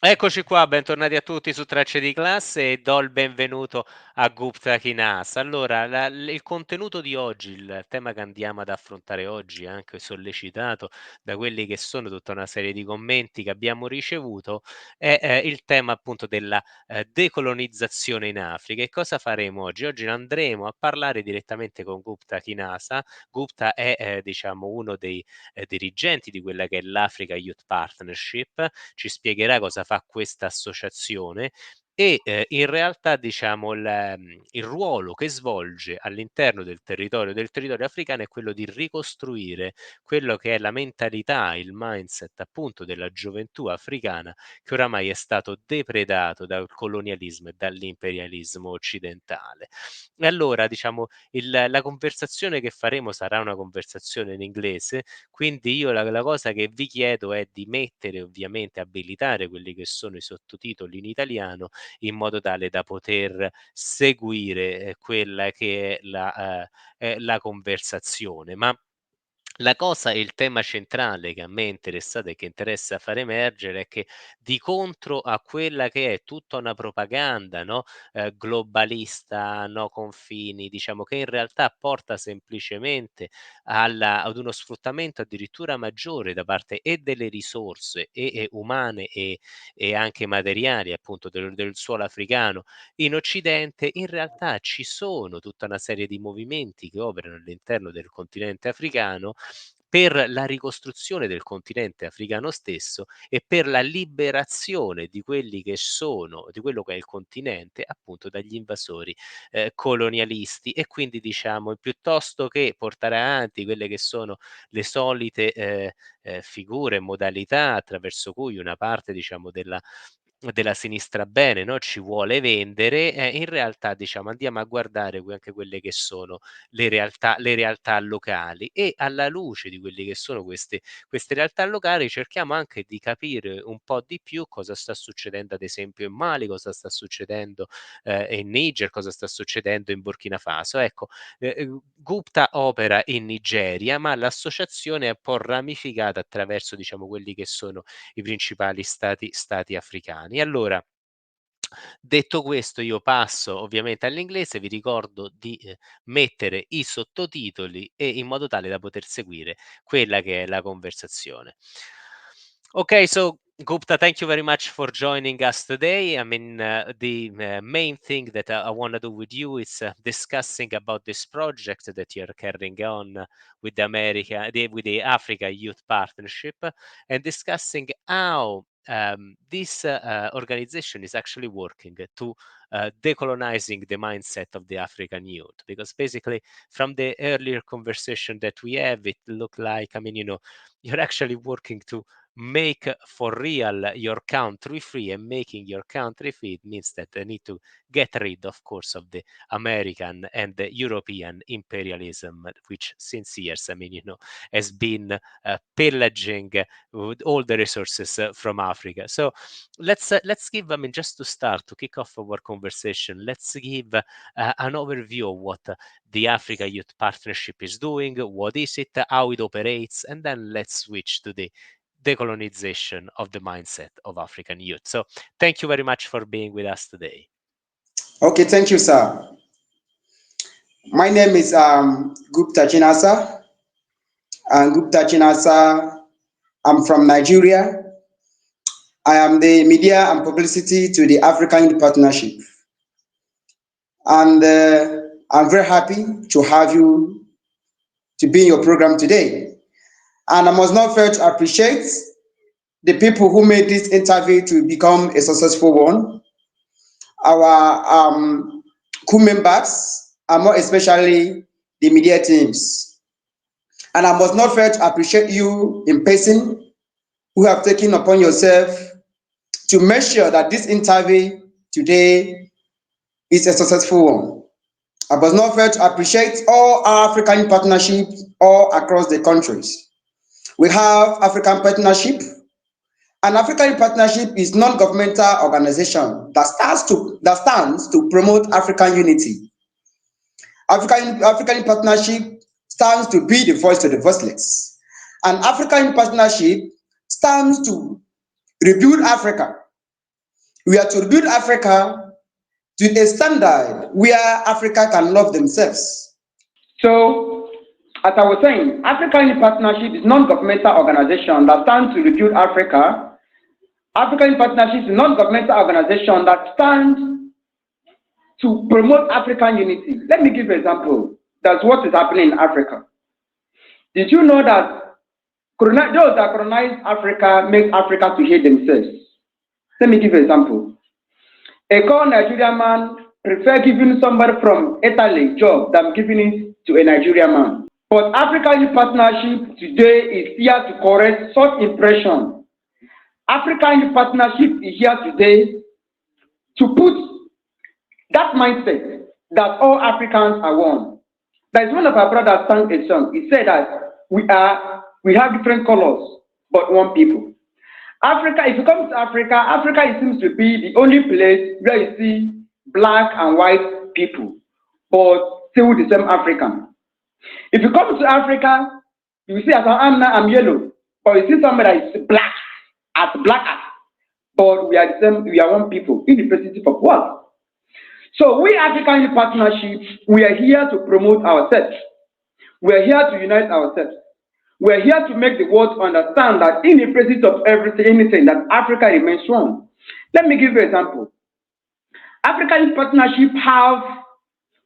Eccoci qua, bentornati a tutti su Tracce di Classe e do il benvenuto a Gupta Chinasa. Allora, il contenuto di oggi, il tema che andiamo ad affrontare oggi, anche sollecitato da quelli che sono tutta una serie di commenti che abbiamo ricevuto, è il tema appunto della decolonizzazione in Africa. E cosa faremo oggi? Oggi andremo a parlare direttamente con Gupta Chinasa. Gupta è diciamo uno dei dirigenti di quella che è l'Africa Youth Partnership, ci spiegherà cosa fa questa associazione e in realtà diciamo il ruolo che svolge all'interno del territorio africano è quello di ricostruire quello che è la mentalità, il mindset appunto della gioventù africana che oramai è stato depredato dal colonialismo e dall'imperialismo occidentale. E allora diciamo la conversazione che faremo sarà una conversazione in inglese, quindi io la cosa che vi chiedo è di mettere ovviamente, abilitare quelli che sono i sottotitoli in italiano, in modo tale da poter seguire, quella che è la conversazione. Ma la cosa e il tema centrale che a me è interessato e che interessa far emergere è che di contro a quella che è tutta una propaganda, no, globalista, no confini, diciamo che in realtà porta semplicemente ad uno sfruttamento addirittura maggiore da parte e delle risorse umane e anche materiali appunto del suolo africano in Occidente, in realtà ci sono tutta una serie di movimenti che operano all'interno del continente africano per la ricostruzione del continente africano stesso e per la liberazione di quelli che sono di quello che è il continente, appunto, dagli invasori, colonialisti. E quindi diciamo, piuttosto che portare avanti quelle che sono le solite, figure e modalità attraverso cui una parte, diciamo, della sinistra bene, no, ci vuole vendere, in realtà diciamo andiamo a guardare anche quelle che sono le realtà locali e alla luce di quelli che sono queste realtà locali cerchiamo anche di capire un po' di più cosa sta succedendo ad esempio in Mali, cosa sta succedendo in Niger, cosa sta succedendo in Burkina Faso. Ecco, Gupta opera in Nigeria, ma l'associazione è un po' ramificata attraverso diciamo quelli che sono i principali stati africani. Allora, detto questo io passo ovviamente all'inglese, vi ricordo di, mettere i sottotitoli e in modo tale da poter seguire quella che è la conversazione. Okay, so Gupta, thank you very much for joining us today. I mean, the main thing that I wanna do with you is discussing about this project that you're carrying on with with the Africa Youth Partnership, and discussing how this organization is actually working to decolonizing the mindset of the African youth. Because basically, from the earlier conversation that we have, it looked like, I mean, you're actually working to make for real your country free, and making your country free means that they need to get rid, of course, of the American and the European imperialism, which since years, I mean, has been pillaging with all the resources from Africa. So let's give, I mean, just to start to kick off our conversation, let's give an overview of what the Africa Youth Partnership is doing, what is it, how it operates, and then let's switch to the decolonization of the mindset of African youth. So thank you very much for being with us today. Okay, thank you, sir. My name is Gupta Chinasa. And Gupta Chinasa, I'm from Nigeria. I am the media and publicity to the African Youth Partnership. And I'm very happy to have you to be in your program today. And I must not fail to appreciate the people who made this interview to become a successful one. Our crew members, and more especially the media teams. And I must not fail to appreciate you in person who have taken upon yourself to make sure that this interview today is a successful one. I must not fail to appreciate all our African partnerships all across the countries. We have African Partnership. An African Partnership is non-governmental organization that stands to promote African unity. African Partnership stands to be the voice to the voiceless. And African Partnership stands to rebuild Africa We are to rebuild Africa to a standard where Africa can love themselves. So, as I was saying, African Unity Partnership is a non-governmental organization that stands to rebuild Africa. African Unity Partnership is a non-governmental organization that stands to promote African unity. Let me give an example. That's what is happening in Africa. Did you know that those that colonize Africa make Africa to hate themselves? Let me give an example. A core Nigerian man prefer giving somebody from Italy job than giving it to a Nigerian man. But African Partnership today is here to correct such impression. African Partnership is here today to put that mindset that all Africans are one. There is one of our brothers sang a song. He said that we have different colors, but one people. Africa, if you come to Africa, Africa it seems to be the only place where you see black and white people, but still the same African. If you come to Africa, you see as I am now, I'm yellow, but you see somebody that is black, as but we are the same, we are one people, irrespective of what. So we African Partnership, we are here to promote ourselves. We are here to unite ourselves. We are here to make the world understand that in the presence of anything, that Africa remains one. Let me give you an example. African Partnership have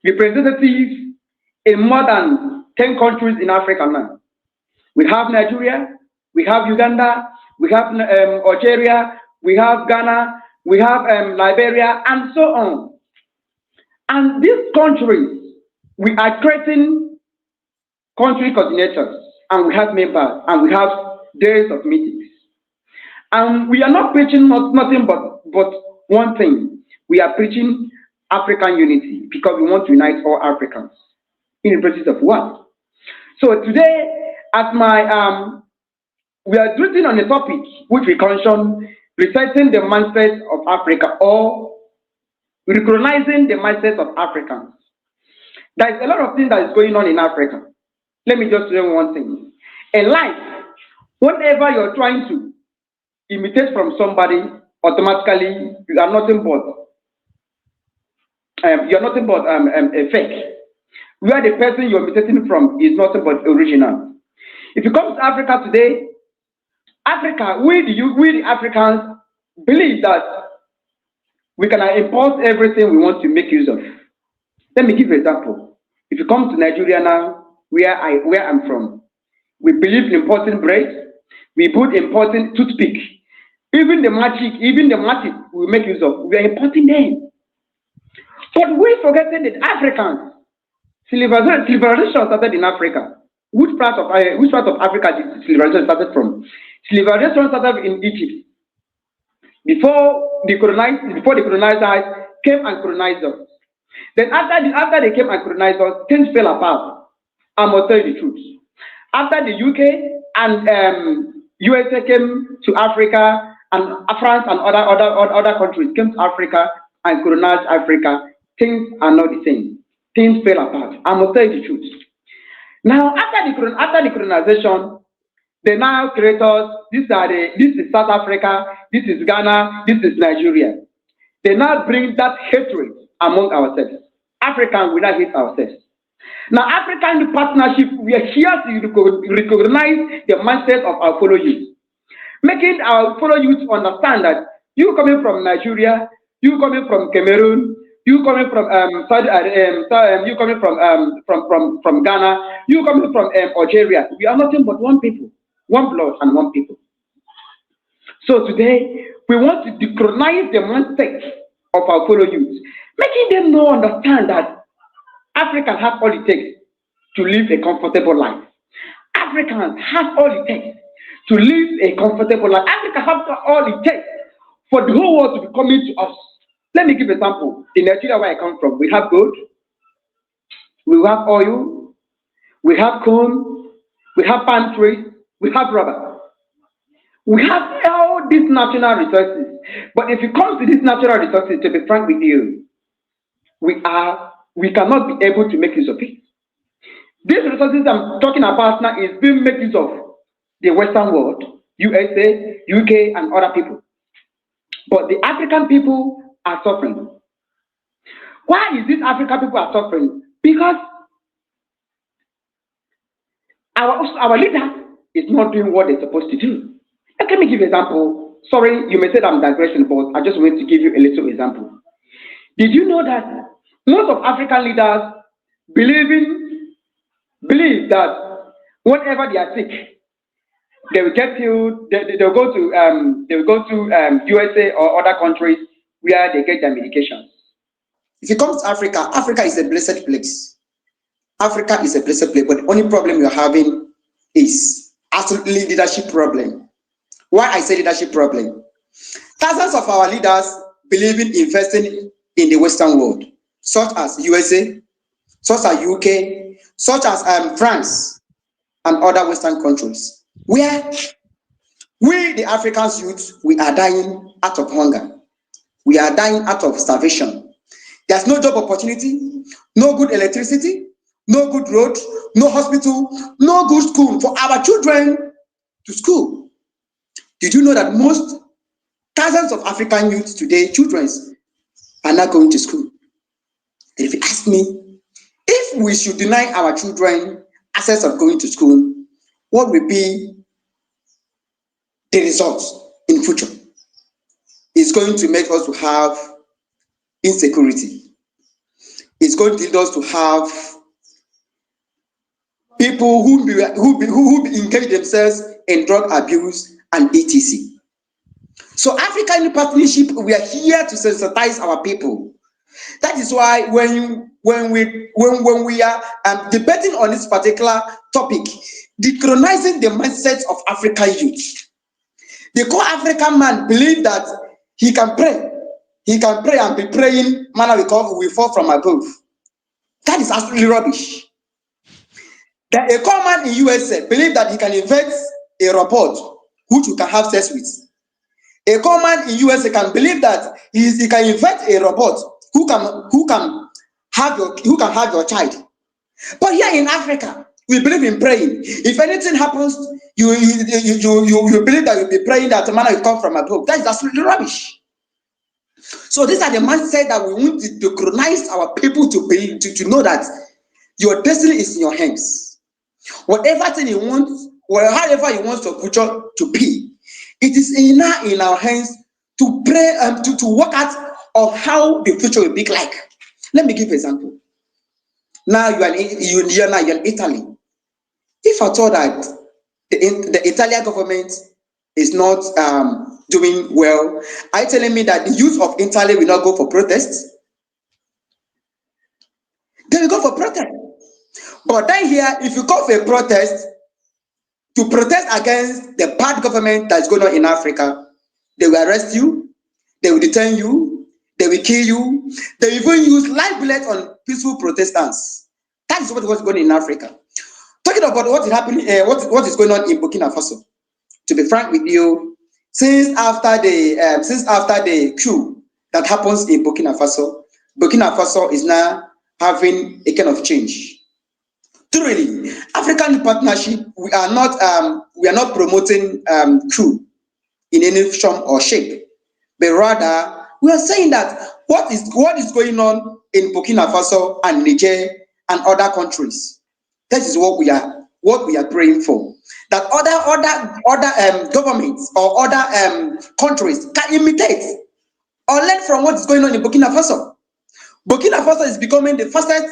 representatives in more than 10 countries in Africa now. We have Nigeria, we have Uganda, we have Algeria, we have Ghana, we have Liberia, and so on. And these countries, we are creating country coordinators, and we have members, and we have days of meetings. And we are not preaching nothing but one thing. We are preaching African unity because we want to unite all Africans in the process of what? So today, at my we are written on a topic which we mention reciting the mindset of Africa or recognizing the mindset of Africans. There is a lot of things that is going on in Africa. Let me just say one thing. In life, whenever you're trying to imitate from somebody, automatically you are nothing but a fake. Where the person you're imitating from is nothing but original. If you come to Africa today, Africa, we the Africans believe that we can import everything we want to make use of. Let me give you an example. If you come to Nigeria now, where I'm from, we believe in importing bread, we put importing toothpick, even the magic we make use of, we are importing them. But we forgetting that Africans, civilization started in Africa. Which part of Africa did civilization started from? Civilization started in Egypt. Before the colonizers came and colonized us. Then after they came and colonized us, things fell apart. I must tell you the truth. After the UK and USA came to Africa, and France and other countries came to Africa and colonized Africa, things are not the same. Things fell apart. I must tell you the truth. Now, after the colonization, they now create us. This is South Africa. This is Ghana. This is Nigeria. They now bring that hatred among ourselves. Africans, we now hate ourselves. Now, African Partnership, we are here to recognize the mindset of our fellow youth, making our fellow youth understand that you coming from Nigeria, you coming from Cameroon, you coming from you coming from Ghana, you coming from Algeria. We are nothing but one people, one blood and one people. So today we want to decolonize the mindset of our fellow youth, making them know understand that Africans have all it takes to live a comfortable life. Africans have all it takes to live a comfortable life. Africa has all it takes for the whole world to be coming to us. Let me give an example. In Nigeria, where I come from, we have gold, we have oil, we have corn, we have palm trees, we have rubber. We have all these natural resources. But if it comes to these natural resources, to be frank with you, we cannot be able to make use of it. These resources I'm talking about now is being made use of the Western world, USA, UK, and other people. but the African people are suffering. Why is this African people are suffering? Because our leaders is not doing what they're supposed to do. Let me give you an example. Sorry, you may say that I'm digressing, but I just want to give you a little example. Did you know that most of African leaders believe that whenever they are sick, they will get healed. They'll go to USA or other countries where they get their medications. If it comes to Africa, Africa is a blessed place. Africa is a blessed place, but the only problem you're having is absolutely leadership problem. Why I say leadership problem? Thousands of our leaders believe in investing in the Western world, such as USA, such as UK, such as France and other Western countries, where we, the African youth, we are dying out of hunger. We are dying out of starvation. There's no job opportunity, no good electricity, no good road, no hospital, no good school for our children to school. Did you know that most thousands of African youths today, children, are not going to school? And if you ask me, if we should deny our children access of going to school, what will be the results in future? It's going to make us to have insecurity. It's going to lead us to have people who engage themselves in drug abuse and etc. So African partnership, we are here to sensitize our people. That is why when we are debating on this particular topic, decolonizing the mindset of African youth. The core African man believe that he can pray and be praying, manna will fall from above. That is absolutely rubbish. That a core man in USA believe that he can invent a robot which you can have sex with. A core man in USA can believe that he can invent a robot who can have your child. But here in Africa, we believe in praying. If anything happens, you believe that you'll be praying that manna will come from above. That is absolutely rubbish. So these are the mindset that we want to colonize our people to believe, to know that your destiny is in your hands. Whatever thing you want, or however you want your future to be, it is in our hands to pray and to work out on how the future will be like. Let me give an example. Now you are in Italy. If I thought that the Italian government is not doing well, are you telling me that the youth of Italy will not go for protests? They will go for protest. But then here, if you go for a protest, to protest against the bad government that's going on in Africa, they will arrest you, they will detain you, they will kill you, they will even use live bullets on peaceful protestants. That is what was going on in Africa. Talking about what is happening, what is going on in Burkina Faso. To be frank with you, since after the coup that happens in Burkina Faso is now having a kind of change. Truly, African partnership, we are not promoting coup in any form or shape, but rather we are saying that what is going on in Burkina Faso and Niger and other countries, that is what we are praying for. That other governments or other countries can imitate or learn from what is going on in Burkina Faso. Burkina Faso is becoming the fastest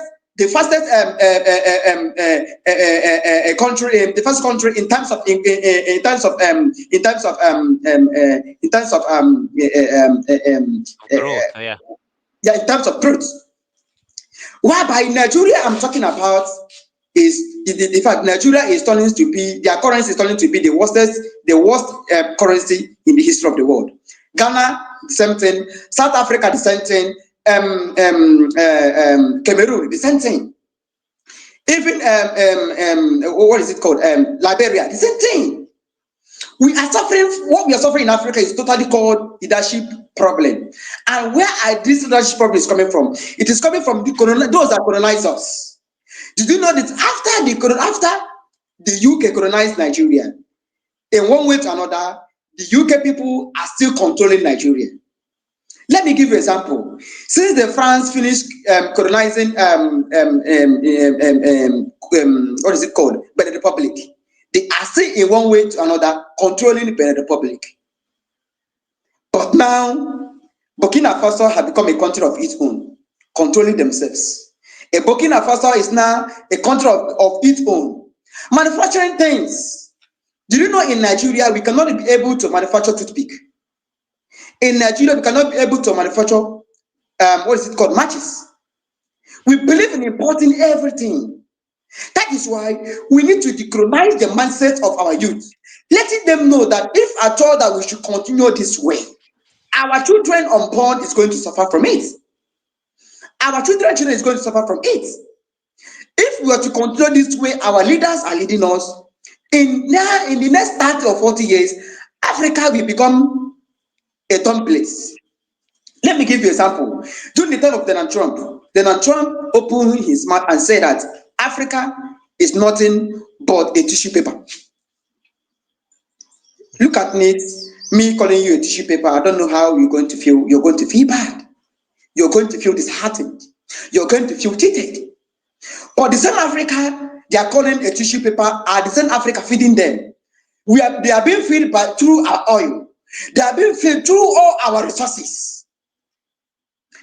country, the first country in terms of growth, yeah. Yeah, in terms of growth. Whereby Nigeria, I'm talking about, is in fact Nigeria is turning to be, their currency is turning to be the worst currency in the history of the world. Ghana, the same thing. South Africa, the same thing. Cameroon, the same thing. Even what is it called? Liberia, the same thing. We are suffering. What we are suffering in Africa is totally called leadership problem. And where are this leadership problem is coming from? It is coming from those that colonize us. Did you know that after the UK colonized Nigeria, in one way to another, the UK people are still controlling Nigeria. Let me give you an example. Since the France finished colonizing what is it called, Benin Republic, they are still in one way to another controlling Benin Republic. But now, Burkina Faso has become a country of its own, controlling themselves. A Burkina Faso is now a country of its own, manufacturing things. Do you know in Nigeria we cannot be able to manufacture toothpick? In Nigeria we cannot be able to manufacture what is it called, matches. We believe in importing everything. That is why we need to decolonize the mindset of our youth, letting them know that if at all that we should continue this way, our children unborn is going to suffer from it. Our children is going to suffer from it. If we are to continue this way, our leaders are leading us. In the next 30 or 40 years, Africa will become a dumb place. Let me give you an example. During the time of Donald Trump opened his mouth and said that Africa is nothing but a tissue paper. Look at me calling you a tissue paper. I don't know how you're going to feel. You're going to feel bad. You're going to feel disheartened. You're going to feel cheated. But the same Africa they are calling a tissue paper are the same Africa feeding them. They are being fed through our oil. They are being fed through all our resources.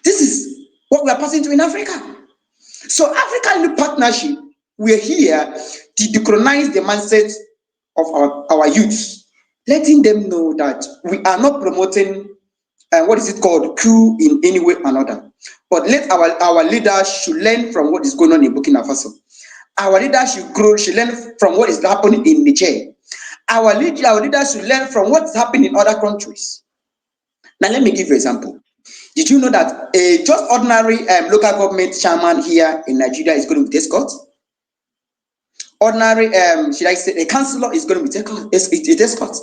This is what we are passing through in Africa. So African partnership, we are here to decolonize the mindset of our youth, letting them know that we are not promoting what is it called, coup in any way or another. But let our leaders should learn from what is going on in Burkina Faso. Our leaders should learn from what is happening in Niger. Our leaders should learn from what is happening in other countries. Now let me give you an example. Did you know that a just ordinary local government chairman here in Nigeria is going to be escort? Ordinary, should I say, a councillor is going to be escort.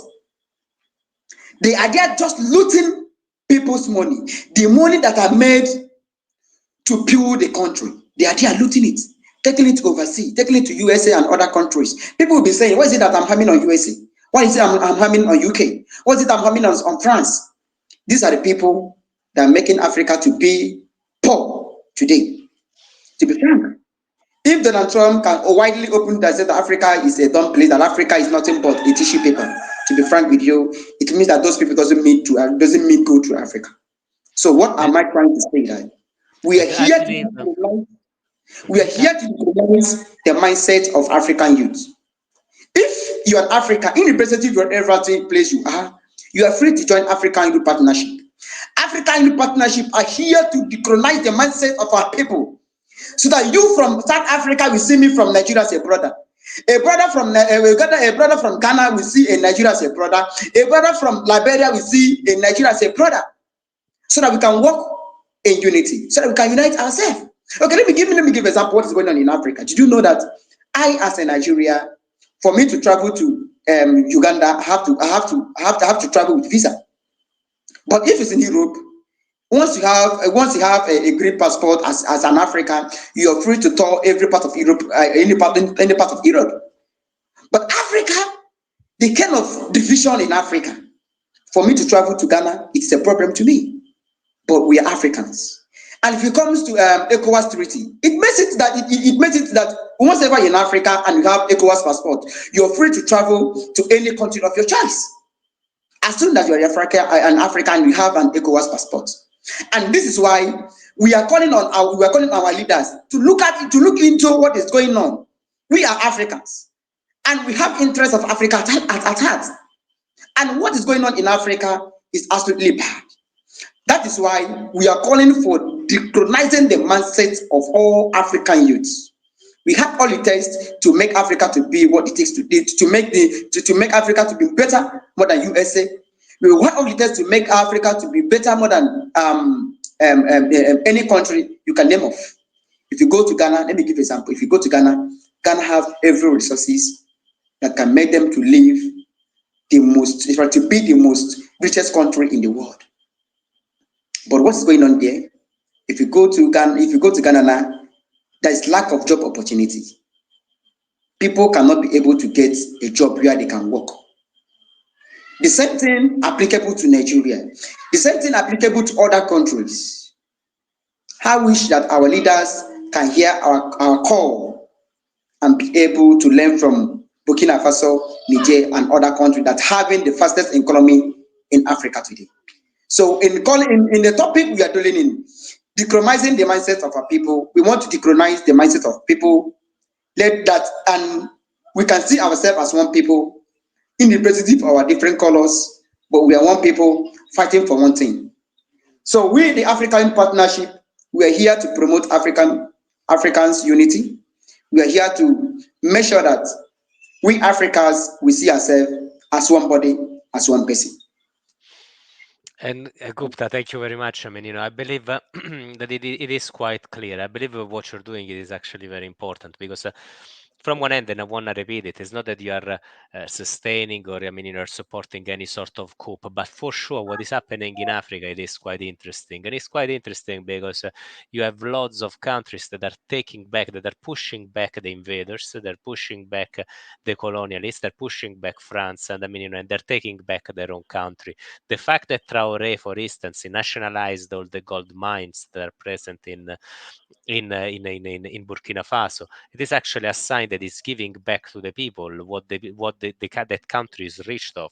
They are there just looting people's money, the money that are made to build the country. They are there looting it, taking it overseas, taking it to USA and other countries. People will be saying, what is it that I'm having on USA? What is it I'm having on UK? What is it I'm having on France? These are the people that are making Africa to be poor today. To be frank, if Donald Trump can widely open that say that Africa is a dumb place, that Africa is nothing but a tissue paper, to be frank with you, it means that those people doesn't mean go to Africa. So what am I trying to say? That we are here to decolonize the mindset of African youth. If you are in Africa, irrespective of every place you are free to join African Youth Partnership. African Youth Partnership are here to decolonize the mindset of our people, so that you from South Africa will see me from Nigeria as a brother. A brother from Ghana will see a Nigeria as a brother. A brother from Liberia will see a Nigeria as a brother, so that we can work in unity, so that we can unite ourselves. Okay, let me give an example. What is going on in Africa? Did you know that I, as a Nigeria, for me to travel to Uganda, I have to travel with visa. But if it's in Europe, once you have a green passport as an African, you are free to tour every part of Europe, any part of Europe. But Africa, the kind of division in Africa, for me to travel to Ghana, it's a problem to me. But we are Africans. And if it comes to ECOWAS treaty, it makes it that once ever you're in Africa and you have ECOWAS passport, you're free to travel to any country of your choice. As soon as you're an African, you have an ECOWAS passport. And this is why we are calling on our leaders to look into what is going on. We are Africans, and we have interests of Africa at heart. And what is going on in Africa is absolutely bad. That is why we are calling for decolonizing the mindset of all African youths. We have all it takes to make Africa to be what it takes to make Africa to be better more than USA. We have all it takes to make Africa to be better more than any country you can name of. If you go to Ghana, let me give an example. If you go to Ghana, Ghana have every resources that can make them to live to be the most richest country in the world. But what's going on there? If you go to Ghana now, there is lack of job opportunity. People cannot be able to get a job where they can work. The same thing applicable to Nigeria. The same thing applicable to other countries. I wish that our leaders can hear our call and be able to learn from Burkina Faso, Niger, and other countries that having the fastest economy in Africa today. So in the topic we are dealing in, decolonizing the mindset of our people, we want to decolonize the mindset of people. Let that, and we can see ourselves as one people, irrepresentative of our different colors, but we are one people fighting for one thing. So we, the African Partnership, we are here to promote Africans unity. We are here to make sure that we Africans we see ourselves as one body, as one person. And Gupta, thank you very much. I mean, I believe that it is quite clear. I believe what you're doing is actually very important because from one end, and I want to repeat it, it's not that you are sustaining or, I mean, you're supporting any sort of coup, but for sure what is happening in Africa, it is quite interesting. And it's quite interesting because you have lots of countries that are taking back, that are pushing back the invaders, they're pushing back the colonialists, they're pushing back France, and I mean, and they're taking back their own country. The fact that Traoré, for instance, he nationalized all the gold mines that are present in Burkina Faso, it is actually a sign that is giving back to the people that country is rich of.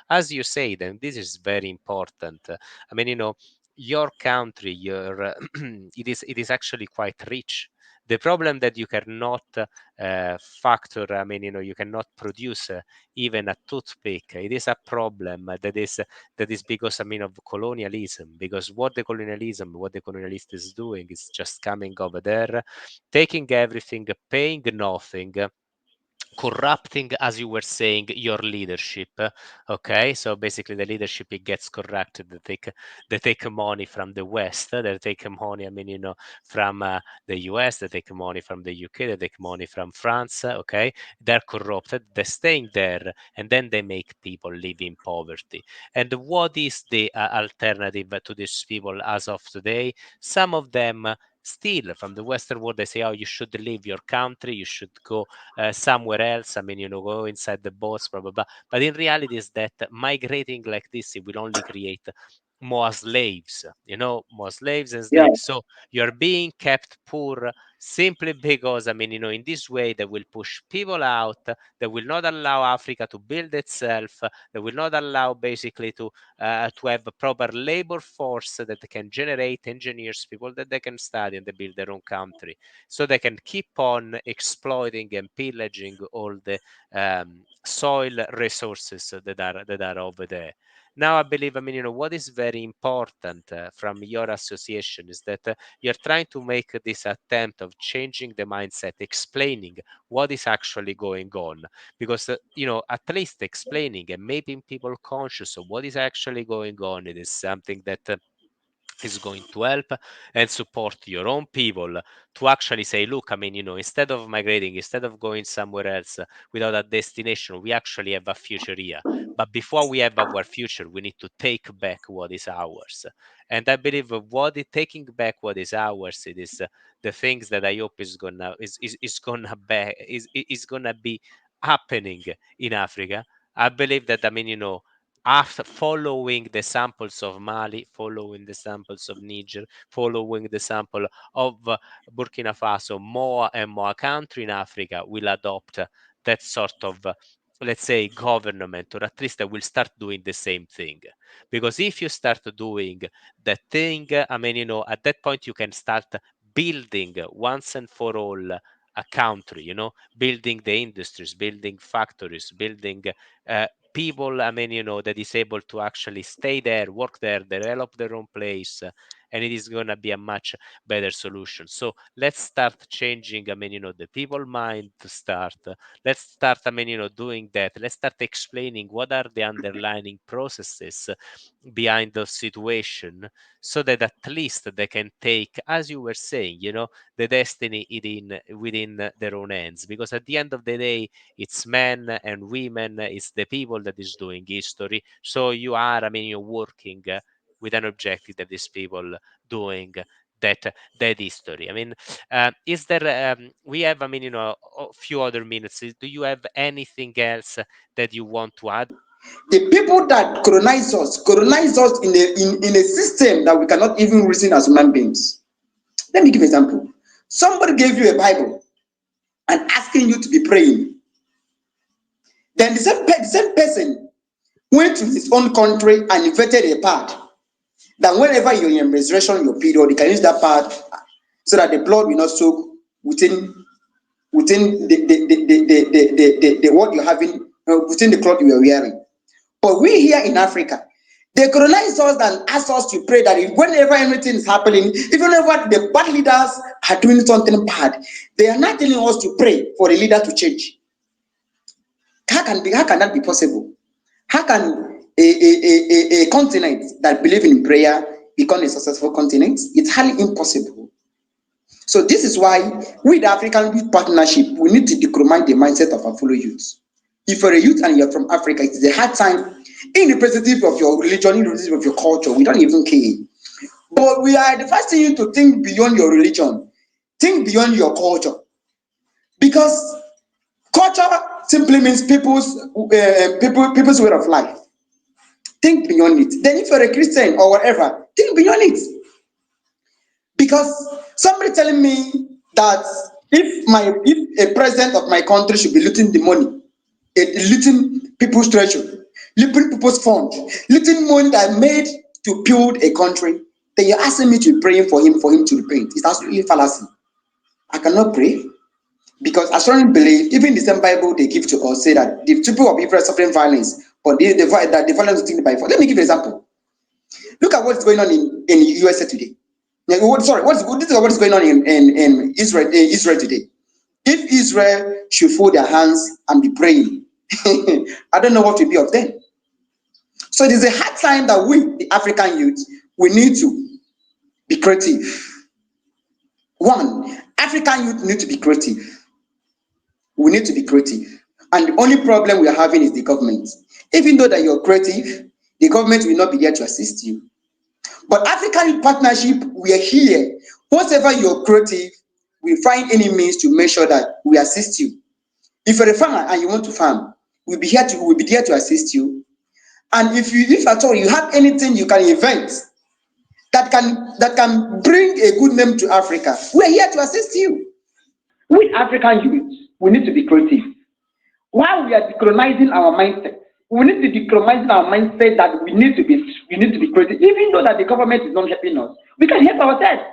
As you said, and this is very important. I mean, your country, it is actually quite rich. The problem that you cannot factor, I mean, you cannot produce even a toothpick. It is a problem that is because, I mean, of colonialism. Because what the colonialist is doing is just coming over there, taking everything, paying nothing, corrupting, as you were saying, your leadership. Okay, so basically the leadership, it gets corrupted. They take money from the West, they take money, I mean, from the US, they take money from the UK, they take money from France. Okay, they're corrupted, they're staying there, and then they make people live in poverty. And what is the alternative to these people as of today? Some of them still from the Western world, they say, oh, you should leave your country, you should go somewhere else. I mean, go inside the boats, blah, blah, blah. But in reality, is that migrating like this, it will only create more slaves, more slaves and Yeah, slaves. So you're being kept poor simply because, I mean, in this way, they will push people out, they will not allow Africa to build itself, they will not allow basically to have a proper labor force that can generate engineers, people that they can study and they build their own country, so they can keep on exploiting and pillaging all the soil resources that are over there. Now, I believe, I mean, what is very important from your association is that you're trying to make this attempt of changing the mindset, explaining what is actually going on, because at least explaining and making people conscious of what is actually going on, it is something that is going to help and support your own people to actually say, look, I mean, instead of migrating, instead of going somewhere else without a destination, we actually have a future here. But before we have our future, we need to take back what is ours. And I believe taking back what is ours, it is the things that I hope is gonna be happening in Africa. I believe that, I mean, after following the samples of Mali, following the samples of Niger, following the sample of Burkina Faso, more and more countries in Africa will adopt that sort of, let's say, government, or at least they will start doing the same thing. Because if you start doing that thing, I mean, at that point you can start building once and for all a country, building the industries, building factories, building people, I mean, that is able to actually stay there, work there, develop their own place, and it is going to be a much better solution. So let's start changing, I mean, the people mind to start. Let's start, I mean, doing that. Let's start explaining what are the underlying processes behind the situation, so that at least they can take, as you were saying, the destiny within their own hands. Because at the end of the day, it's men and women, it's the people that is doing history. So you are, I mean, you're working with an objective that is people doing that history. I mean, is there? We have, I mean, a few other minutes. Do you have anything else that you want to add? The people that colonize us in a system that we cannot even reason as human beings. Let me give an example. Somebody gave you a Bible and asking you to be praying. Then the same person went to his own country and invented a pad that whenever you're in menstruation, your period, you can use that pad so that the blood will not soak within the what you're having, within the cloth you are wearing. But we here in Africa, they colonize us and ask us to pray that whenever anything is happening, even whenever the bad leaders are doing something bad, they are not telling us to pray for the leader to change. How can that be possible? How can a continent that believes in prayer become a successful continent? It's highly impossible. So this is why with the African Youth Partnership, we need to decolonize the mindset of our fellow youths. If you're a youth and you're from Africa, it's a hard time, irrespective of your religion, irrespective of your culture, we don't even care. But we are advising you to think beyond your religion, think beyond your culture. Because culture simply means people's way of life. Think beyond it. Then if you're a Christian or whatever, think beyond it. Because somebody telling me that if a president of my country should be looting the money, looting people's treasure, looting people's funds, looting money that made to build a country, then you're asking me to be praying for him to repent. It's absolutely fallacy. I cannot pray because I strongly believe, even the same Bible they give to us say that the people of Israel suffering violence, but the violence is taken by force. Let me give you an example. Look at what's going on in USA today. This is what is going on in Israel today. If Israel should fold their hands and be praying, I don't know what will be of them. So it is a hard time that we, the African youth, we need to be creative. One, African youth need to be creative. We need to be creative. And the only problem we are having is the government. Even though that you're creative, the government will not be there to assist you. But African Youth Partnership, we are here. Whatever you're creative, we find any means to make sure that we assist you. If you're a farmer and you want to farm, we'll be there to assist you. And if at all you have anything you can invent that can bring a good name to Africa, we're here to assist you. With African youth, we need to be creative. While we are decolonizing our mindset, we need to decolonize our mindset that we need to be creative. Even though that the government is not helping us, we can help ourselves.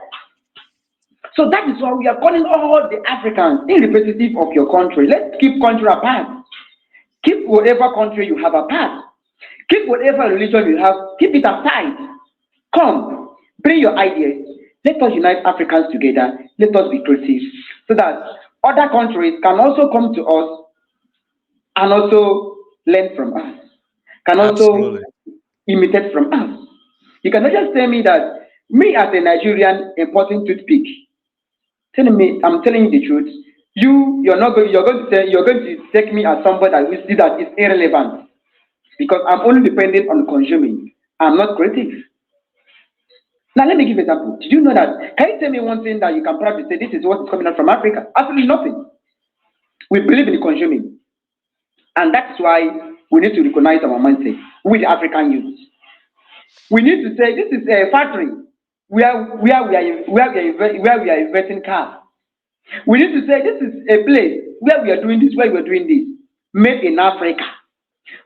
So that is why we are calling all the Africans, irrespective of your country. Let's keep country apart. Keep whatever country you have apart. Keep whatever religion you have, keep it aside. Come, bring your ideas. Let us unite Africans together. Let us be creative so that other countries can also come to us and also learn from us, can also imitate from us. You cannot just tell me that me as a Nigerian importing toothpick, telling me, I'm telling you the truth, you're going to take me as somebody that will see that is irrelevant because I'm only dependent on consuming. I'm not creative. Now let me give an example. Did you know that? Can you tell me one thing that you can probably say this is what is coming out from Africa? Absolutely nothing. We believe in consuming. And that's why we need to recognize our mindset with African youth. We need to say this is a factory where we are investing cars. We need to say this is a place where we are doing this, made in Africa.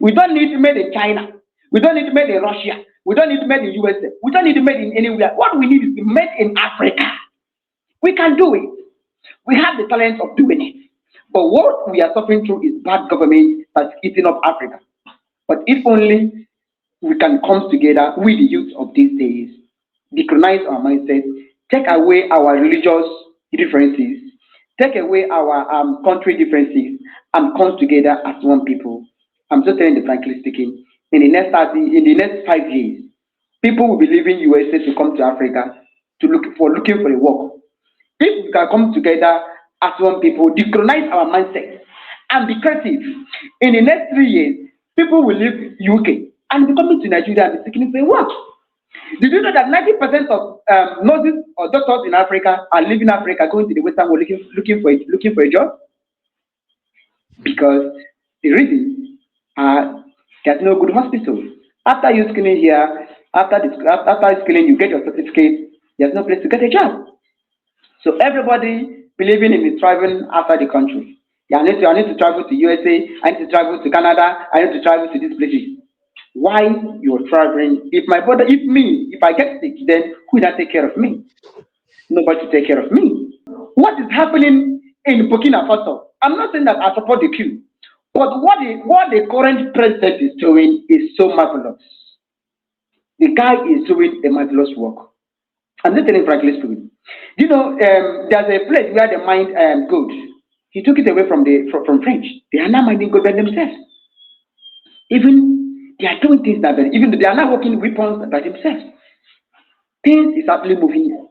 We don't need made in China. We don't need made in Russia. We don't need made in USA. We don't need made in anywhere. What we need is made in Africa. We can do it. We have the talent of doing it. But what we are suffering through is bad government that's eating up Africa. But if only we can come together with the youth of these days, decolonize our mindset, take away our religious differences, take away our country differences, and come together as one people. I'm just telling you frankly speaking, in the next 5 years, people will be leaving USA to come to Africa looking for a work. If we can come together as one people, decolonize our mindset, and be creative, in the next 3 years, people will leave UK and be coming to Nigeria and be seeking for work. Did you know that 90% of nurses or doctors in Africa are leaving Africa, going to the Western world looking for a job? Because the reason There's no good hospital. After you schooling here, after schooling, you get your certificate. There's no place to get a job. So everybody believing in thriving outside the country. Yeah, I need to travel to USA. I need to travel to Canada. I need to travel to these places. Why you're traveling? If I get sick, then who will take care of me? Nobody to take care of me. What is happening in Burkina Faso? I'm not saying that I support the coup, but what the current president is doing is so marvelous. The guy is doing a marvelous work. I'm not telling frankly speaking. There's a place where they mine gold. He took it away from French. They are now mining gold by themselves. Even they are doing things that even though they are now working weapons by themselves. Things is actually moving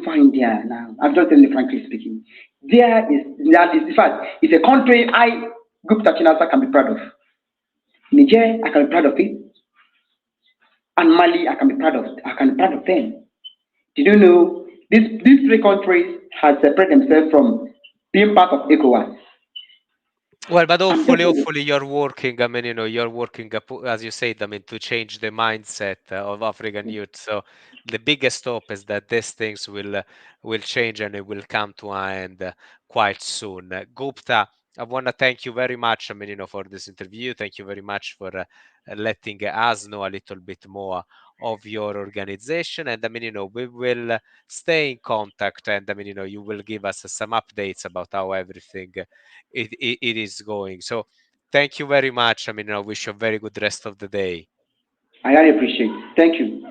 fine there now. I'm just telling you frankly speaking. That is in fact it's a country I Gupta Chinasa can be proud of. Niger, I can be proud of it. And Mali, I can be proud of them. Did you know these three countries have separated themselves from being part of ECOWAS? Well, but I'm just hopefully you're working. I mean, you're working, as you said, I mean, to change the mindset of African youth. So the biggest hope is that these things will change and it will come to an end quite soon. Gupta, I want to thank you very much. I mean, for this interview. Thank you very much for letting us know a little bit more of your organization. And I mean, we will stay in contact. And I mean, you will give us some updates about how everything it is going. So thank you very much. I mean, I wish you a very good rest of the day. I really appreciate it. Thank you.